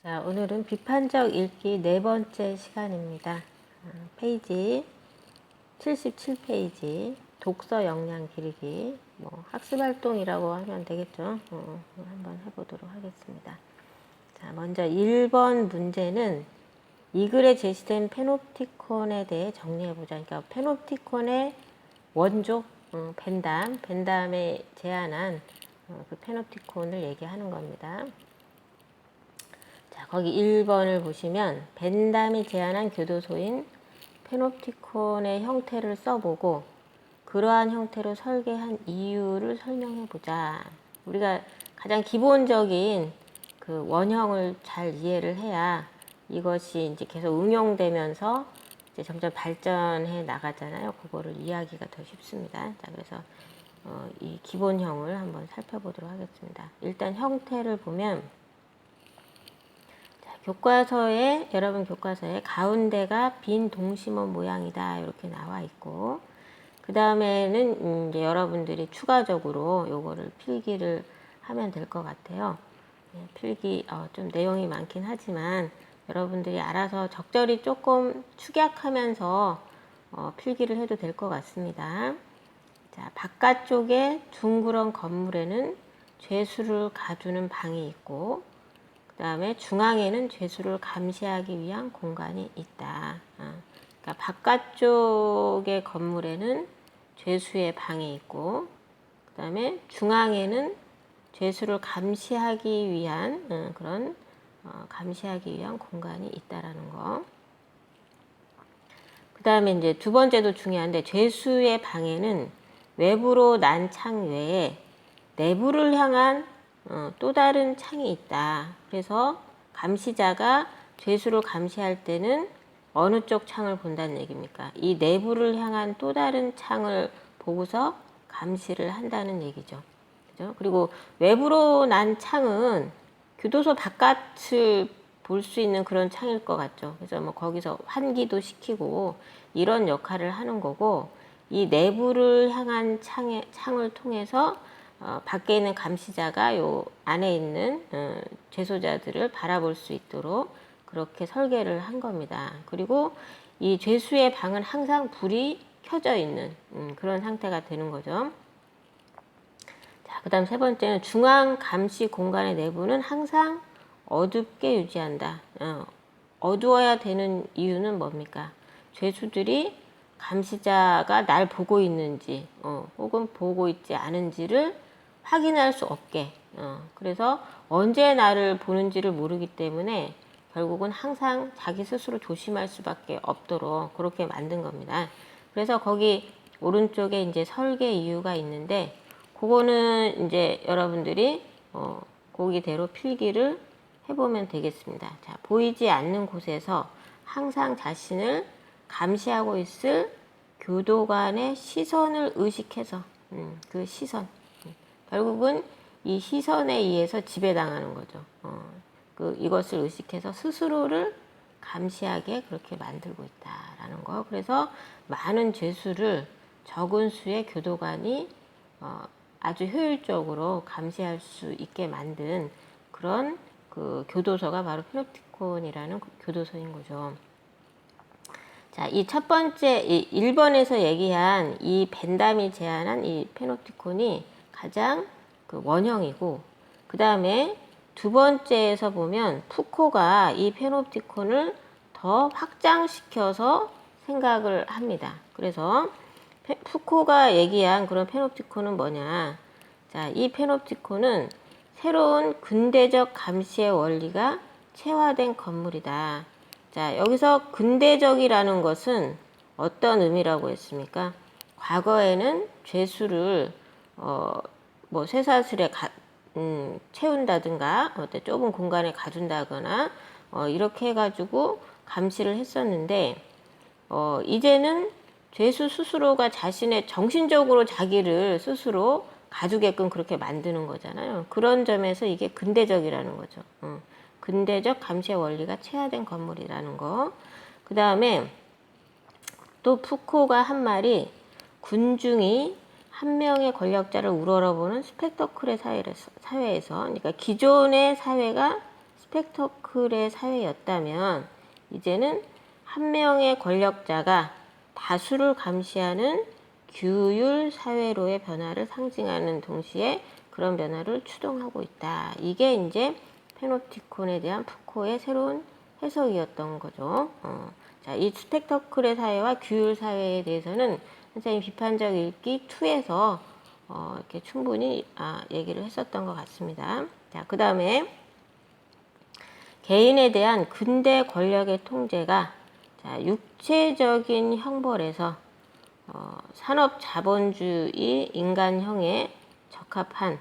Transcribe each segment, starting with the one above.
자, 오늘은 비판적 읽기 네 번째 시간입니다. 페이지 77페이지 독서 역량 기르기, 학습활동이라고 하면 되겠죠. 한번 해보도록 하겠습니다. 자, 먼저 1번 문제는 이 글에 제시된 페놉티콘에 대해 정리해보자. 그러니까 페놉티콘의 원조, 벤담에 제안한 그 페놉티콘을 얘기하는 겁니다. 자, 거기 1번을 보시면 벤담이 제안한 교도소인 페놉티콘의 형태를 써보고 그러한 형태로 설계한 이유를 설명해보자. 우리가 가장 기본적인 그 원형을 잘 이해를 해야 이것이 이제 계속 응용되면서 이제 점점 발전해 나가잖아요. 그거를 이해하기가 더 쉽습니다. 자, 그래서 이 기본형을 한번 살펴보도록 하겠습니다. 일단 형태를 보면 교과서에, 여러분 교과서에 가운데가 빈 동심원 모양이다 이렇게 나와 있고, 그 다음에는 이제 여러분들이 추가적으로 요거를 필기를 하면 될 것 같아요. 필기 좀 내용이 많긴 하지만 여러분들이 알아서 적절히 조금 축약하면서 필기를 해도 될 것 같습니다. 자, 바깥쪽에 둥그런 건물에는 죄수를 가두는 방이 있고, 그 다음에 중앙에는 죄수를 감시하기 위한 공간이 있다. 그러니까 바깥쪽의 건물에는 죄수의 방이 있고, 그 다음에 중앙에는 죄수를 감시하기 위한 감시하기 위한 공간이 있다라는 거. 그 다음에 이제 두 번째도 중요한데, 죄수의 방에는 외부로 난 창 외에 내부를 향한 또 다른 창이 있다. 그래서 감시자가 죄수를 감시할 때는 어느 쪽 창을 본다는 얘기입니까? 이 내부를 향한 또 다른 창을 보고서 감시를 한다는 얘기죠. 그죠? 그리고 외부로 난 창은 교도소 바깥을 볼 수 있는 그런 창일 것 같죠. 그래서 거기서 환기도 시키고 이런 역할을 하는 거고, 이 내부를 향한 창을 통해서 밖에 있는 감시자가 요 안에 있는 죄소자들을 바라볼 수 있도록 그렇게 설계를 한 겁니다. 그리고 이 죄수의 방은 항상 불이 켜져 있는 그런 상태가 되는 거죠. 자, 그 다음 세 번째는 중앙 감시 공간의 내부는 항상 어둡게 유지한다. 어두워야 되는 이유는 뭡니까? 죄수들이 감시자가 날 보고 있는지 혹은 보고 있지 않은지를 확인할 수 없게, 그래서 언제 나를 보는지를 모르기 때문에 결국은 항상 자기 스스로 조심할 수밖에 없도록 그렇게 만든 겁니다. 그래서 거기 오른쪽에 이제 설계 이유가 있는데, 그거는 이제 여러분들이 거기대로 필기를 해보면 되겠습니다. 자, 보이지 않는 곳에서 항상 자신을 감시하고 있을 교도관의 시선을 의식해서 그 시선, 결국은 이 시선에 의해서 지배당하는 거죠. 이것을 의식해서 스스로를 감시하게 그렇게 만들고 있다라는 거. 그래서 많은 죄수를 적은 수의 교도관이 아주 효율적으로 감시할 수 있게 만든 그런 그 교도소가 바로 페놉티콘이라는 교도소인 거죠. 자, 이 첫 번째, 1번에서 얘기한 이 벤담이 제안한 이 페놉티콘이 가장 그 원형이고, 그 다음에 두 번째에서 보면 푸코가 이 페놉티콘을 더 확장시켜서 생각을 합니다. 그래서 푸코가 얘기한 그런 페놉티콘은 뭐냐? 자, 이 페놉티콘은 새로운 근대적 감시의 원리가 체화된 건물이다. 자, 여기서 근대적이라는 것은 어떤 의미라고 했습니까? 과거에는 죄수를 쇠사슬에 채운다든가 어떤 좁은 공간에 가둔다거나 이렇게 해가지고 감시를 했었는데, 이제는 죄수 스스로가 자신의 정신적으로 자기를 스스로 가두게끔 그렇게 만드는 거잖아요. 그런 점에서 이게 근대적이라는 거죠. 근대적 감시의 원리가 체화된 건물이라는 거. 그 다음에 또 푸코가 한 말이, 군중이 한 명의 권력자를 우러러보는 스펙터클의 사회에서, 그러니까 기존의 사회가 스펙터클의 사회였다면 이제는 한 명의 권력자가 다수를 감시하는 규율 사회로의 변화를 상징하는 동시에 그런 변화를 추동하고 있다. 이게 이제 페노티콘에 대한 푸코의 새로운 해석이었던 거죠. 자, 이 스펙터클의 사회와 규율 사회에 대해서는 선생님 비판적 읽기 2에서 이렇게 충분히 얘기를 했었던 것 같습니다. 자, 그 다음에 개인에 대한 근대 권력의 통제가 자, 육체적인 형벌에서 산업 자본주의 인간형에 적합한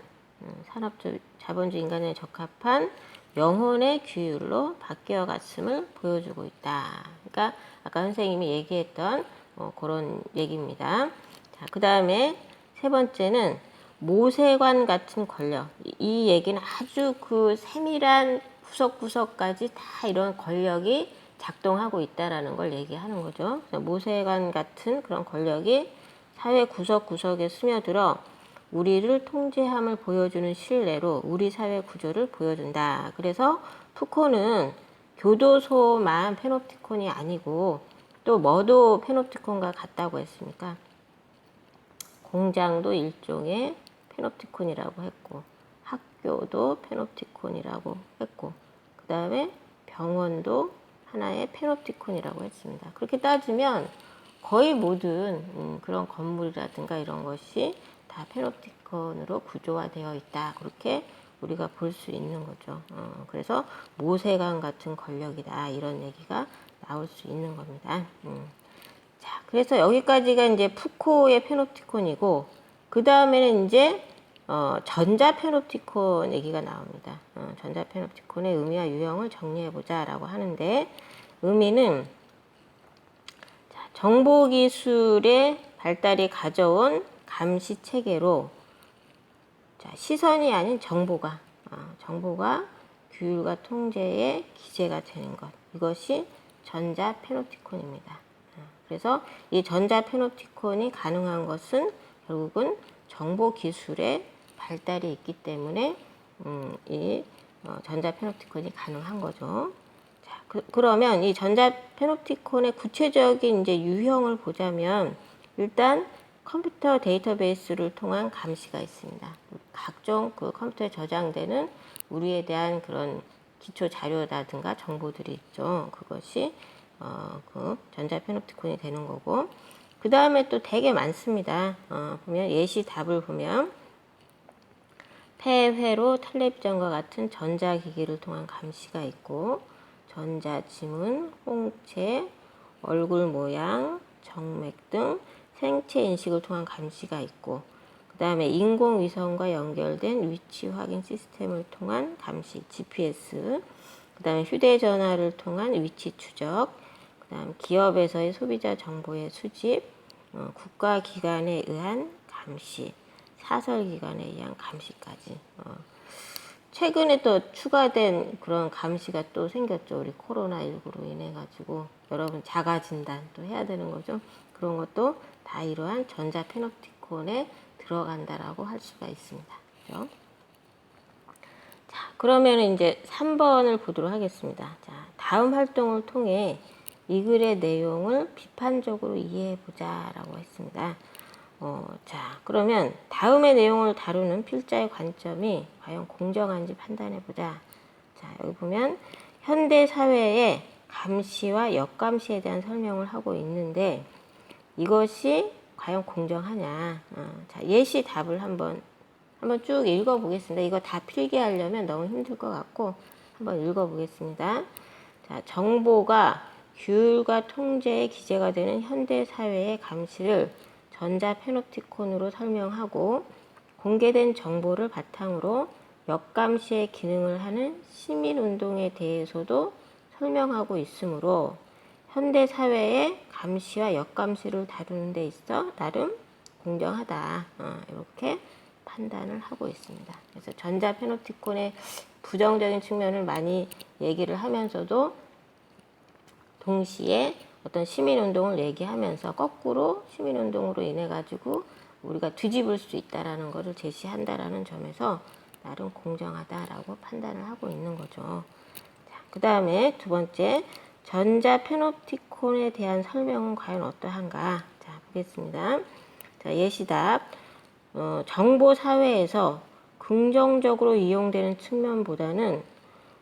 자본주의 인간에 적합한 영혼의 규율로 바뀌어 갔음을 보여주고 있다. 그러니까 아까 선생님이 얘기했던 그런 얘기입니다. 자, 그 다음에 세 번째는 모세관 같은 권력. 이 얘기는 아주 그 세밀한 구석구석까지 다 이런 권력이 작동하고 있다라는 걸 얘기하는 거죠. 모세관 같은 그런 권력이 사회 구석구석에 스며들어 우리를 통제함을 보여주는 신뢰로 우리 사회 구조를 보여준다. 그래서 푸코는 교도소만 페노티콘이 아니고 또 뭐도 페노티콘과 같다고 했습니까? 공장도 일종의 페노티콘이라고 했고 학교도 페노티콘이라고 했고 그 다음에 병원도 하나의 페노티콘이라고 했습니다. 그렇게 따지면 거의 모든 그런 건물이라든가 이런 것이 다 페노티콘으로 구조화되어 있다. 그렇게 우리가 볼 수 있는 거죠. 그래서 모세관 같은 권력이다. 이런 얘기가 나올 수 있는 겁니다. 자, 그래서 여기까지가 이제 푸코의 페노티콘이고 그 다음에는 이제 전자 페노티콘 얘기가 나옵니다. 전자 페노티콘의 의미와 유형을 정리해보자라고 하는데 의미는 자, 정보기술의 발달이 가져온 감시 체계로 자, 시선이 아닌 정보가 규율과 통제의 기재가 되는 것. 이것이 전자 페노티콘입니다. 그래서 이 전자 페노티콘이 가능한 것은 결국은 정보 기술의 발달이 있기 때문에 이 전자 페노티콘이 가능한 거죠. 자, 그러면 이 전자 페노티콘의 구체적인 이제 유형을 보자면 일단 컴퓨터 데이터베이스를 통한 감시가 있습니다. 각종 그 컴퓨터에 저장되는 우리에 대한 그런 기초 자료라든가 정보들이 있죠. 그것이 그 전자 페노티콘이 되는 거고 그 다음에 또 되게 많습니다. 보면 예시 답을 보면 폐회로 텔레비전과 같은 전자기기를 통한 감시가 있고 전자지문, 홍채, 얼굴 모양, 정맥 등 생체 인식을 통한 감시가 있고 그 다음에 인공위성과 연결된 위치 확인 시스템을 통한 감시, GPS 그 다음에 휴대전화를 통한 위치 추적 그 다음 기업에서의 소비자 정보의 수집 국가기관에 의한 감시 사설기관에 의한 감시까지 최근에 또 추가된 그런 감시가 또 생겼죠. 우리 코로나19로 인해 가지고 여러분 자가진단 또 해야 되는 거죠. 그런 것도 다 이러한 전자 페노티콘에 들어간다라고 할 수가 있습니다. 그렇죠? 자, 그러면 이제 3번을 보도록 하겠습니다. 자, 다음 활동을 통해 이 글의 내용을 비판적으로 이해해보자라고 했습니다. 자, 그러면 다음의 내용을 다루는 필자의 관점이 과연 공정한지 판단해보자. 자, 여기 보면 현대 사회의 감시와 역감시에 대한 설명을 하고 있는데 이것이 과연 공정하냐. 자, 예시 답을 한번 쭉 읽어보겠습니다. 이거 다 필기하려면 너무 힘들 것 같고 한번 읽어보겠습니다. 자, 정보가 규율과 통제의 기재가 되는 현대 사회의 감시를 전자 페노티콘으로 설명하고 공개된 정보를 바탕으로 역감시의 기능을 하는 시민운동에 대해서도 설명하고 있으므로 현대 사회의 감시와 역감시를 다루는 데 있어 나름 공정하다. 이렇게 판단을 하고 있습니다. 그래서 전자 페노티콘의 부정적인 측면을 많이 얘기를 하면서도 동시에 어떤 시민운동을 얘기하면서 거꾸로 시민운동으로 인해 가지고 우리가 뒤집을 수 있다라는 것을 제시한다라는 점에서 나름 공정하다라고 판단을 하고 있는 거죠. 그 다음에 두 번째, 전자 페놉티콘에 대한 설명은 과연 어떠한가? 자, 보겠습니다. 자, 예시답. 정보 사회에서 긍정적으로 이용되는 측면보다는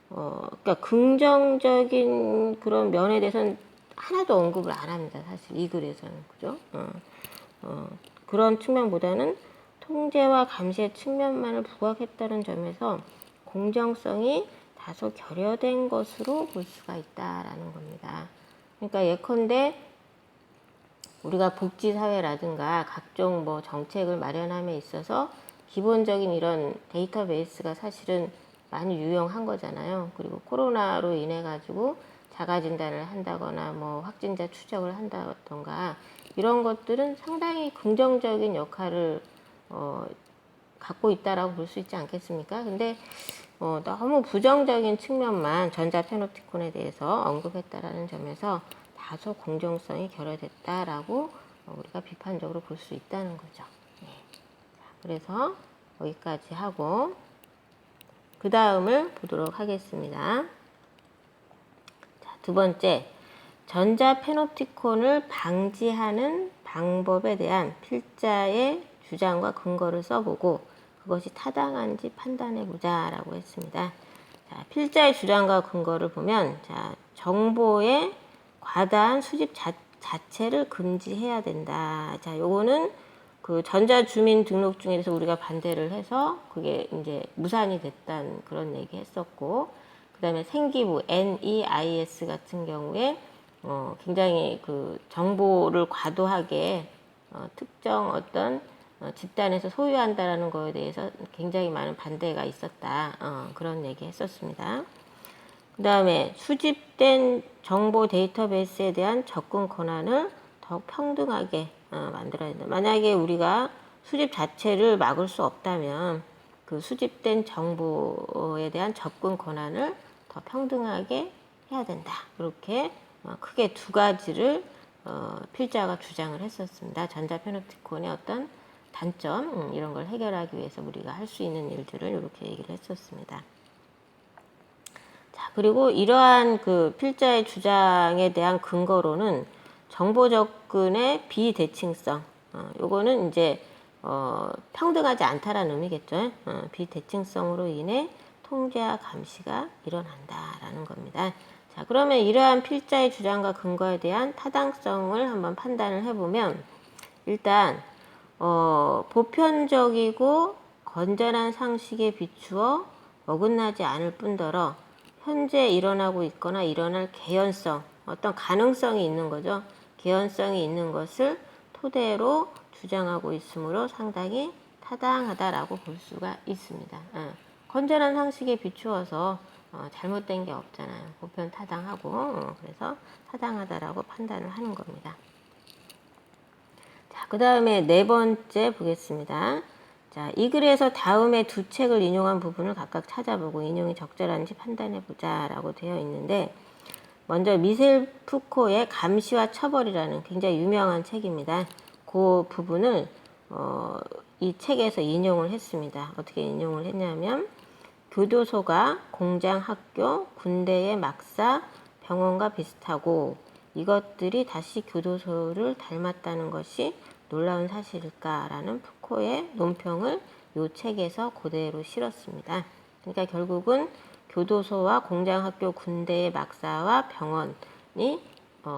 그러니까 긍정적인 그런 면에 대해서는 하나도 언급을 안 합니다. 사실 이 글에서는. 그죠? 그런 측면보다는 통제와 감시의 측면만을 부각했다는 점에서 공정성이 다소 결여된 것으로 볼 수가 있다라는 겁니다. 그러니까 예컨대 우리가 복지사회라든가 각종 뭐 정책을 마련함에 있어서 기본적인 이런 데이터베이스가 사실은 많이 유용한 거잖아요. 그리고 코로나로 인해 가지고 자가 진단을 한다거나 뭐 확진자 추적을 한다던가 이런 것들은 상당히 긍정적인 역할을 갖고 있다라고 볼 수 있지 않겠습니까? 근데 너무 부정적인 측면만 전자 페놉티콘에 대해서 언급했다라는 점에서 다소 공정성이 결여됐다라고 우리가 비판적으로 볼 수 있다는 거죠. 네. 그래서 여기까지 하고 그 다음을 보도록 하겠습니다. 자, 두 번째, 전자 페놉티콘을 방지하는 방법에 대한 필자의 주장과 근거를 써보고 그것이 타당한지 판단해보자라고 했습니다. 자, 필자의 주장과 근거를 보면, 자, 정보의 과다한 수집 자체를 금지해야 된다. 자, 요거는 그 전자주민등록증에서 우리가 반대를 해서 그게 이제 무산이 됐다는 그런 얘기 했었고, 그 다음에 생기부, NEIS 같은 경우에 굉장히 그 정보를 과도하게 특정 어떤 집단에서 소유한다라는 거에 대해서 굉장히 많은 반대가 있었다. 그런 얘기 했었습니다. 그 다음에 수집된 정보 데이터베이스에 대한 접근 권한을 더 평등하게 만들어야 된다. 만약에 우리가 수집 자체를 막을 수 없다면 그 수집된 정보에 대한 접근 권한을 더 평등하게 해야 된다. 이렇게 크게 두 가지를 필자가 주장을 했었습니다. 전자 페놉티콘의 어떤 단점 이런 걸 해결하기 위해서 우리가 할 수 있는 일들을 이렇게 얘기를 했었습니다. 자, 그리고 이러한 그 필자의 주장에 대한 근거로는 정보 접근의 비대칭성, 요거는 이제 평등하지 않다라는 의미겠죠. 비대칭성으로 인해 통제와 감시가 일어난다라는 겁니다. 자, 그러면 이러한 필자의 주장과 근거에 대한 타당성을 한번 판단을 해보면, 일단 보편적이고 건전한 상식에 비추어 어긋나지 않을 뿐더러 현재 일어나고 있거나 일어날 개연성, 어떤 가능성이 있는 거죠. 개연성이 있는 것을 토대로 주장하고 있으므로 상당히 타당하다라고 볼 수가 있습니다. 건전한 상식에 비추어서 잘못된 게 없잖아요. 보편 타당하고 그래서 타당하다라고 판단을 하는 겁니다. 자, 그 다음에 네 번째 보겠습니다. 자, 이 글에서 다음에 두 책을 인용한 부분을 각각 찾아보고 인용이 적절한지 판단해보자 라고 되어 있는데, 먼저 미셀 푸코의 감시와 처벌이라는 굉장히 유명한 책입니다. 그 부분을 이 책에서 인용을 했습니다. 어떻게 인용을 했냐면, 교도소가 공장, 학교, 군대의 막사, 병원과 비슷하고 이것들이 다시 교도소를 닮았다는 것이 놀라운 사실일까라는 푸코의 논평을 이 책에서 그대로 실었습니다. 그러니까 결국은 교도소와 공장, 학교, 군대의 막사와 병원이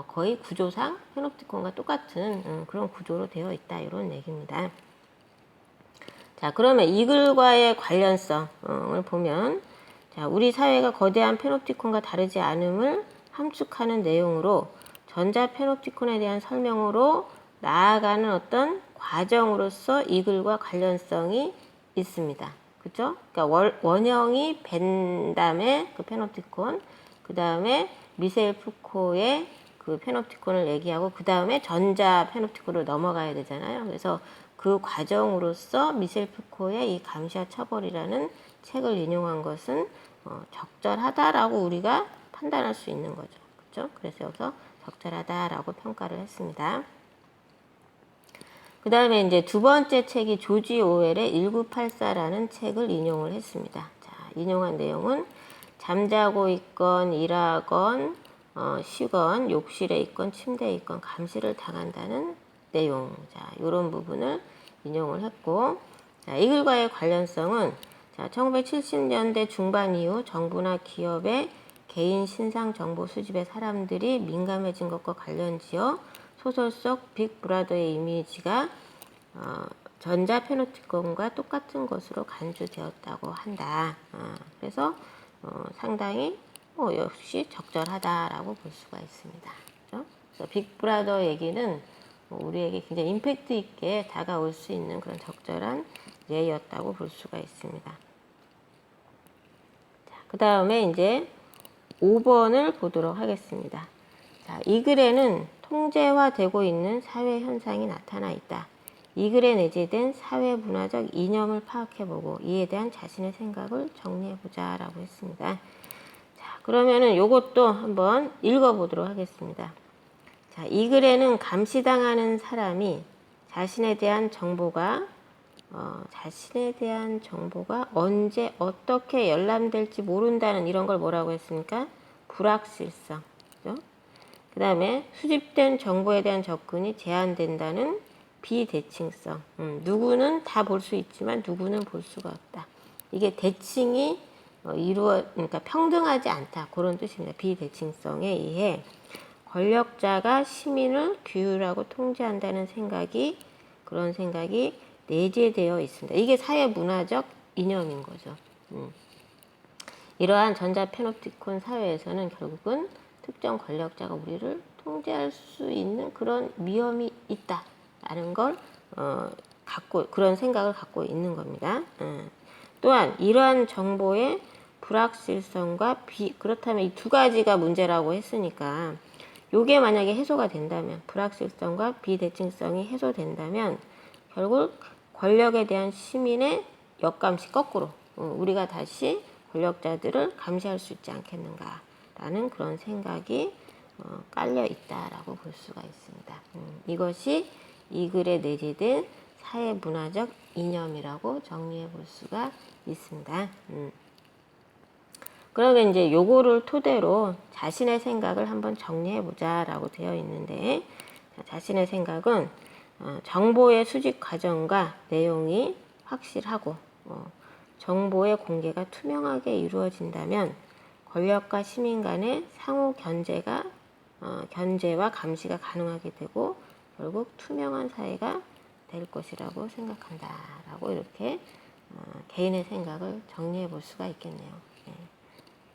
거의 구조상 페놉티콘과 똑같은 그런 구조로 되어 있다, 이런 얘기입니다. 자, 그러면 이 글과의 관련성을 보면, 자, 우리 사회가 거대한 페놉티콘과 다르지 않음을 함축하는 내용으로 전자 페놉티콘에 대한 설명으로 나아가는 어떤 과정으로서 이 글과 관련성이 있습니다. 그죠? 그러니까 원형이 벤담의 그 페놉티콘, 그 다음에 미셀 푸코의 그 페놉티콘을 얘기하고 그 다음에 전자 페놉티콘으로 넘어가야 되잖아요. 그래서 그 과정으로서 미셀 푸코의 이 감시와 처벌이라는 책을 인용한 것은 적절하다라고 우리가 판단할 수 있는 거죠. 그렇죠? 그래서 여기서 적절하다라고 평가를 했습니다. 그 다음에 이제 두 번째 책이 조지 오웰의 1984라는 책을 인용을 했습니다. 자, 인용한 내용은 잠자고 있건 일하건 쉬건 욕실에 있건 침대에 있건 감시를 당한다는 내용. 자, 이런 부분을 인용을 했고, 자, 이 글과의 관련성은 자, 1970년대 중반 이후 정부나 기업의 개인 신상 정보 수집에 사람들이 민감해진 것과 관련지어 소설 속 빅브라더의 이미지가 전자 패노티콘과 똑같은 것으로 간주되었다고 한다. 그래서 상당히 역시 적절하다라고 볼 수가 있습니다. 그렇죠? 그래서 빅브라더 얘기는 우리에게 굉장히 임팩트 있게 다가올 수 있는 그런 적절한 예였다고 볼 수가 있습니다. 그 다음에 이제 5번을 보도록 하겠습니다. 자, 이 글에는 통제화되고 있는 사회 현상이 나타나 있다. 이 글에 내재된 사회 문화적 이념을 파악해보고 이에 대한 자신의 생각을 정리해보자 라고 했습니다. 자, 그러면은 요것도 한번 읽어보도록 하겠습니다. 자, 이 글에는 감시당하는 사람이 자신에 대한 정보가 언제 어떻게 열람될지 모른다는 이런 걸 뭐라고 했습니까? 불확실성. 그죠? 그 다음에 수집된 정보에 대한 접근이 제한된다는 비대칭성. 누구는 다 볼 수 있지만 누구는 볼 수가 없다. 이게 대칭이 그러니까 평등하지 않다. 그런 뜻입니다. 비대칭성에 의해 권력자가 시민을 규율하고 통제한다는 그런 생각이 내재되어 있습니다. 이게 사회 문화적 이념인 거죠. 이러한 전자 패노티콘 사회에서는 결국은 특정 권력자가 우리를 통제할 수 있는 그런 위험이 있다라는 걸 그런 생각을 갖고 있는 겁니다. 또한 이러한 정보의 불확실성과 그렇다면 이 두 가지가 문제라고 했으니까 요게 만약에 해소가 된다면 불확실성과 비대칭성이 해소된다면 결국 권력에 대한 시민의 역감시 거꾸로 우리가 다시 권력자들을 감시할 수 있지 않겠는가라는 그런 생각이 깔려 있다라고 볼 수가 있습니다. 이것이 이 글에 내재된 사회 문화적 이념이라고 정리해 볼 수가 있습니다. 그러면 이제 요거를 토대로 자신의 생각을 한번 정리해 보자라고 되어 있는데, 자신의 생각은 정보의 수집 과정과 내용이 확실하고 정보의 공개가 투명하게 이루어진다면 권력과 시민 간의 상호 견제와 감시가 가능하게 되고 결국 투명한 사회가 될 것이라고 생각한다라고 이렇게 개인의 생각을 정리해 볼 수가 있겠네요. 네.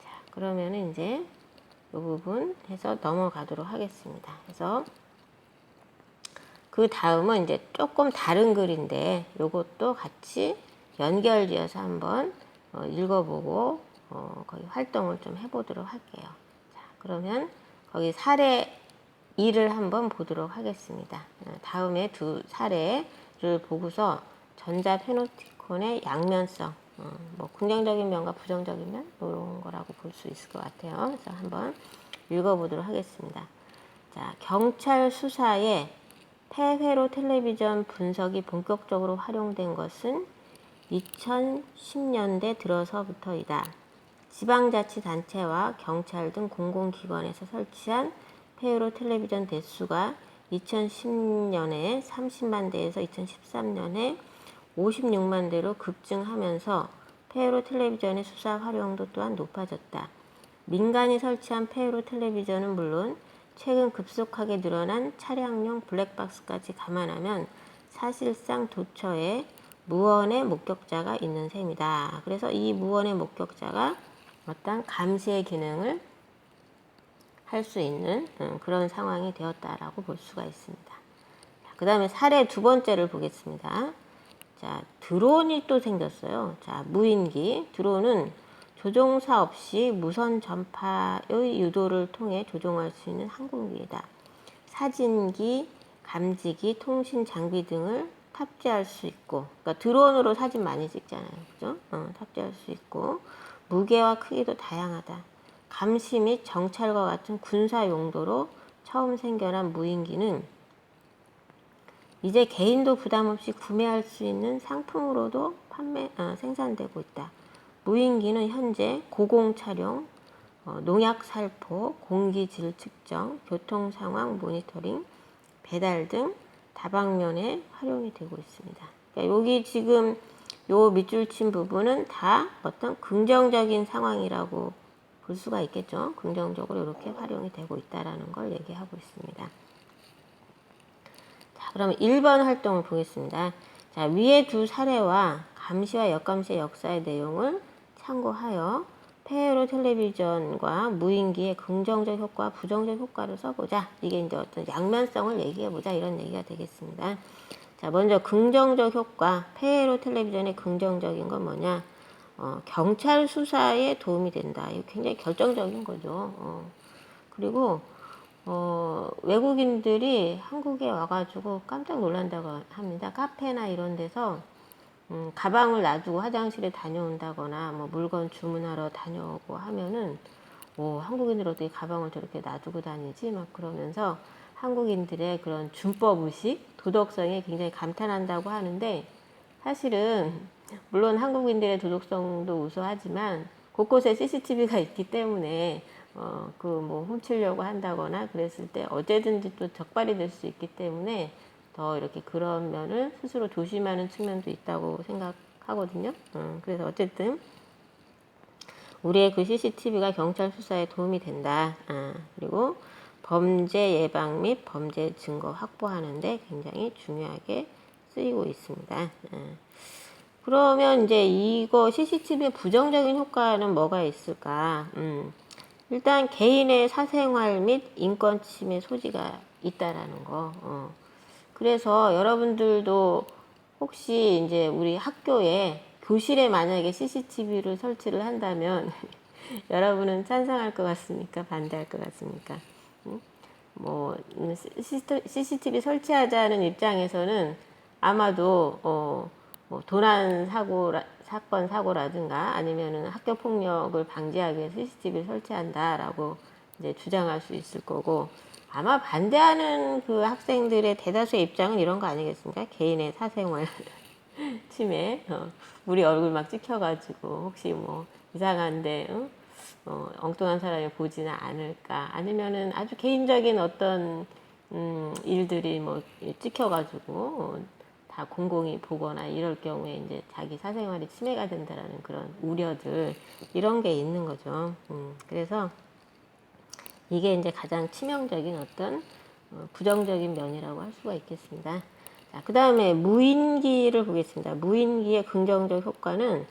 자, 그러면은 이제 이 부분 해서 넘어가도록 하겠습니다. 그래서 그 다음은 이제 조금 다른 글인데 요것도 같이 연결지어서 한번 읽어보고 거기 활동을 좀 해보도록 할게요. 자, 그러면 거기 사례 2를 한번 보도록 하겠습니다. 다음에 두 사례를 보고서 전자 패노티콘의 양면성, 뭐 긍정적인 면과 부정적인 면 이런 거라고 볼 수 있을 것 같아요. 그래서 한번 읽어보도록 하겠습니다. 자, 경찰 수사에 폐회로 텔레비전 분석이 본격적으로 활용된 것은 2010년대 들어서부터이다. 지방자치단체와 경찰 등 공공기관에서 설치한 폐회로 텔레비전 대수가 2010년에 30만 대에서 2013년에 56만 대로 급증하면서 폐회로 텔레비전의 수사 활용도 또한 높아졌다. 민간이 설치한 폐회로 텔레비전은 물론 최근 급속하게 늘어난 차량용 블랙박스까지 감안하면 사실상 도처에 무언의 목격자가 있는 셈이다. 그래서 이 무언의 목격자가 어떤 감시의 기능을 할 수 있는 그런 상황이 되었다라고 볼 수가 있습니다. 그 다음에 사례 두 번째를 보겠습니다. 자, 드론이 또 생겼어요. 자, 무인기. 드론은 조종사 없이 무선 전파의 유도를 통해 조종할 수 있는 항공기이다. 사진기, 감지기, 통신 장비 등을 탑재할 수 있고, 그러니까 드론으로 사진 많이 찍잖아요. 그죠? 탑재할 수 있고, 무게와 크기도 다양하다. 감시 및 정찰과 같은 군사 용도로 처음 생겨난 무인기는 이제 개인도 부담 없이 구매할 수 있는 상품으로도 생산되고 있다. 무인기는 현재 고공 촬영, 농약 살포, 공기질 측정, 교통 상황 모니터링, 배달 등 다방면에 활용이 되고 있습니다. 그러니까 여기 지금 요 밑줄 친 부분은 다 어떤 긍정적인 상황이라고 볼 수가 있겠죠. 긍정적으로 이렇게 활용이 되고 있다라는 걸 얘기하고 있습니다. 자, 그러면 1번 활동을 보겠습니다. 자, 위의 두 사례와 감시와 역감시의 역사의 내용을 참고하여 폐회로 텔레비전과 무인기의 긍정적 효과, 부정적 효과를 써보자. 이게 이제 어떤 양면성을 얘기해보자. 이런 얘기가 되겠습니다. 자, 먼저 긍정적 효과, 폐회로 텔레비전의 긍정적인 건 뭐냐? 경찰 수사에 도움이 된다. 이거 굉장히 결정적인 거죠. 그리고 외국인들이 한국에 와가지고 깜짝 놀란다고 합니다. 카페나 이런 데서 가방을 놔두고 화장실에 다녀온다거나 뭐 물건 주문하러 다녀오고 하면은 한국인들 어떻게 가방을 저렇게 놔두고 다니지? 막 그러면서 한국인들의 그런 준법 의식, 도덕성에 굉장히 감탄한다고 하는데 사실은 물론 한국인들의 도덕성도 우수하지만 곳곳에 CCTV가 있기 때문에 그 뭐 훔치려고 한다거나 그랬을 때 어디든지 또 적발이 될 수 있기 때문에 더 이렇게 그런 면을 스스로 조심하는 측면도 있다고 생각하거든요. 그래서 어쨌든 우리의 그 CCTV가 경찰 수사에 도움이 된다. 그리고 범죄 예방 및 범죄 증거 확보하는데 굉장히 중요하게 쓰이고 있습니다. 그러면 이제 이거 CCTV의 부정적인 효과는 뭐가 있을까? 일단 개인의 사생활 및 인권 침해 소지가 있다라는 거. 그래서 여러분들도 혹시 이제 우리 학교에 교실에 만약에 CCTV를 설치를 한다면 여러분은 찬성할 것 같습니까? 반대할 것 같습니까? 뭐 CCTV 설치하자는 입장에서는 아마도 뭐 도난 사건 사고라든가 아니면은 학교 폭력을 방지하기 위해서 CCTV를 설치한다라고 이제 주장할 수 있을 거고 아마 반대하는 그 학생들의 대다수의 입장은 이런 거 아니겠습니까? 개인의 사생활 침해, 우리 얼굴 막 찍혀가지고 혹시 뭐 이상한데 엉뚱한 사람이 보지는 않을까 아니면은 아주 개인적인 어떤 일들이 뭐 찍혀가지고 다 공공이 보거나 이럴 경우에 이제 자기 사생활이 침해가 된다라는 그런 우려들 이런 게 있는 거죠. 그래서 이게 이제 가장 치명적인 어떤 부정적인 면이라고 할 수가 있겠습니다. 자, 그 다음에 무인기를 보겠습니다. 무인기의 긍정적 효과는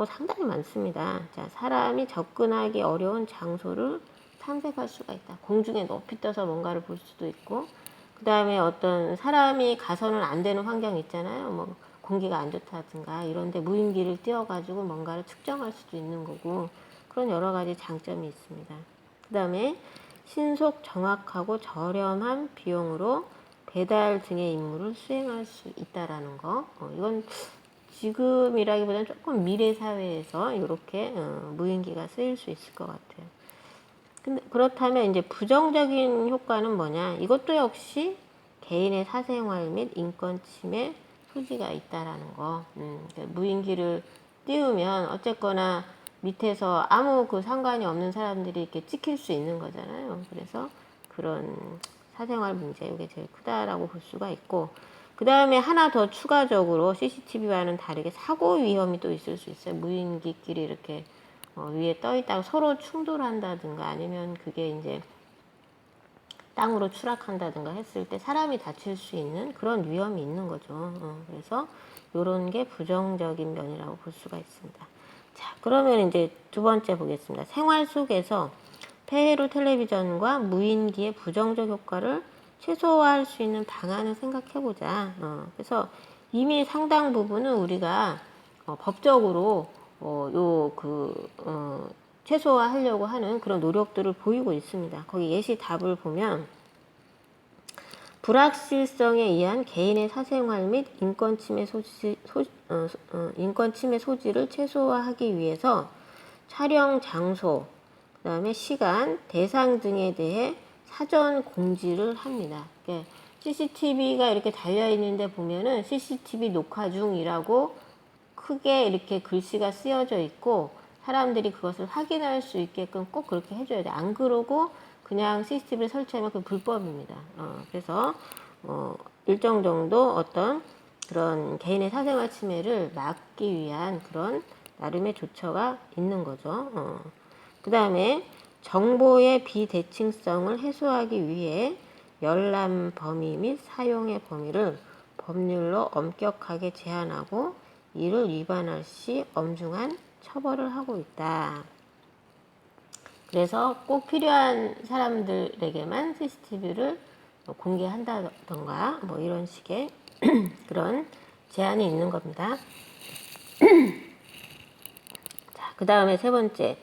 상당히 많습니다. 자, 사람이 접근하기 어려운 장소를 탐색할 수가 있다. 공중에 높이 떠서 뭔가를 볼 수도 있고, 그 다음에 어떤 사람이 가서는 안 되는 환경 있잖아요. 뭐 공기가 안 좋다든가 이런데 무인기를 띄워가지고 뭔가를 측정할 수도 있는 거고 그런 여러 가지 장점이 있습니다. 그 다음에 신속 정확하고 저렴한 비용으로 배달 등의 임무를 수행할 수 있다라는 거. 이건 지금이라기보다는 조금 미래 사회에서 이렇게 무인기가 쓰일 수 있을 것 같아요. 근데 그렇다면 이제 부정적인 효과는 뭐냐? 이것도 역시 개인의 사생활 및 인권 침해 소지가 있다라는 거. 그러니까 무인기를 띄우면 어쨌거나 밑에서 아무 그 상관이 없는 사람들이 이렇게 찍힐 수 있는 거잖아요. 그래서 그런 사생활 문제, 이게 제일 크다라고 볼 수가 있고, 그 다음에 하나 더 추가적으로 CCTV와는 다르게 사고 위험이 또 있을 수 있어요. 무인기끼리 이렇게 위에 떠 있다가 서로 충돌한다든가 아니면 그게 이제 땅으로 추락한다든가 했을 때 사람이 다칠 수 있는 그런 위험이 있는 거죠. 그래서 이런 게 부정적인 면이라고 볼 수가 있습니다. 자, 그러면 이제 두 번째 보겠습니다. 생활 속에서 폐회로 텔레비전과 무인기의 부정적 효과를 최소화할 수 있는 방안을 생각해보자. 그래서 이미 상당 부분은 우리가 법적으로 최소화하려고 하는 그런 노력들을 보이고 있습니다. 거기 예시 답을 보면 불확실성에 의한 개인의 사생활 및 인권 침해 소지를 최소화하기 위해서 촬영 장소, 그 다음에 시간, 대상 등에 대해 사전 공지를 합니다. CCTV가 이렇게 달려있는데 보면은 CCTV 녹화 중이라고 크게 이렇게 글씨가 쓰여져 있고 사람들이 그것을 확인할 수 있게끔 꼭 그렇게 해줘야 돼. 안 그러고 그냥 CCTV를 설치하면 그 불법입니다. 그래서 일정 정도 어떤 그런 개인의 사생활 침해를 막기 위한 그런 나름의 조처가 있는 거죠. 그 다음에 정보의 비대칭성을 해소하기 위해 열람 범위 및 사용의 범위를 법률로 엄격하게 제한하고 이를 위반할 시 엄중한 처벌을 하고 있다. 그래서 꼭 필요한 사람들에게만 CCTV를 공개한다던가 뭐 이런 식의 그런 제한이 있는 겁니다. 자, 그 다음에 세 번째,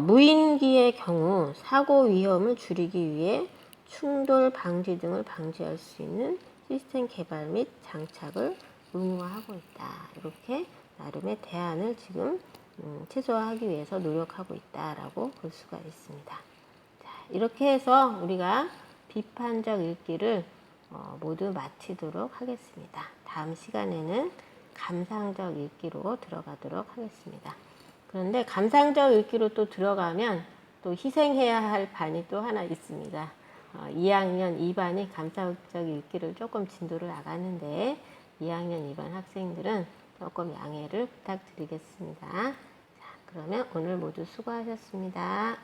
무인기의 경우 사고 위험을 줄이기 위해 충돌 방지 등을 방지할 수 있는 시스템 개발 및 장착을 의무화하고 있다. 이렇게 나름의 대안을 지금 최소화하기 위해서 노력하고 있다라고 볼 수가 있습니다. 자, 이렇게 해서 우리가 비판적 읽기를 모두 마치도록 하겠습니다. 다음 시간에는 감상적 읽기로 들어가도록 하겠습니다. 그런데 감상적 읽기로 또 들어가면 또 희생해야 할 반이 또 하나 있습니다. 2학년 2반이 감상적 읽기를 조금 진도를 나가는데 2학년 2반 학생들은 조금 양해를 부탁드리겠습니다. 자, 그러면 오늘 모두 수고하셨습니다.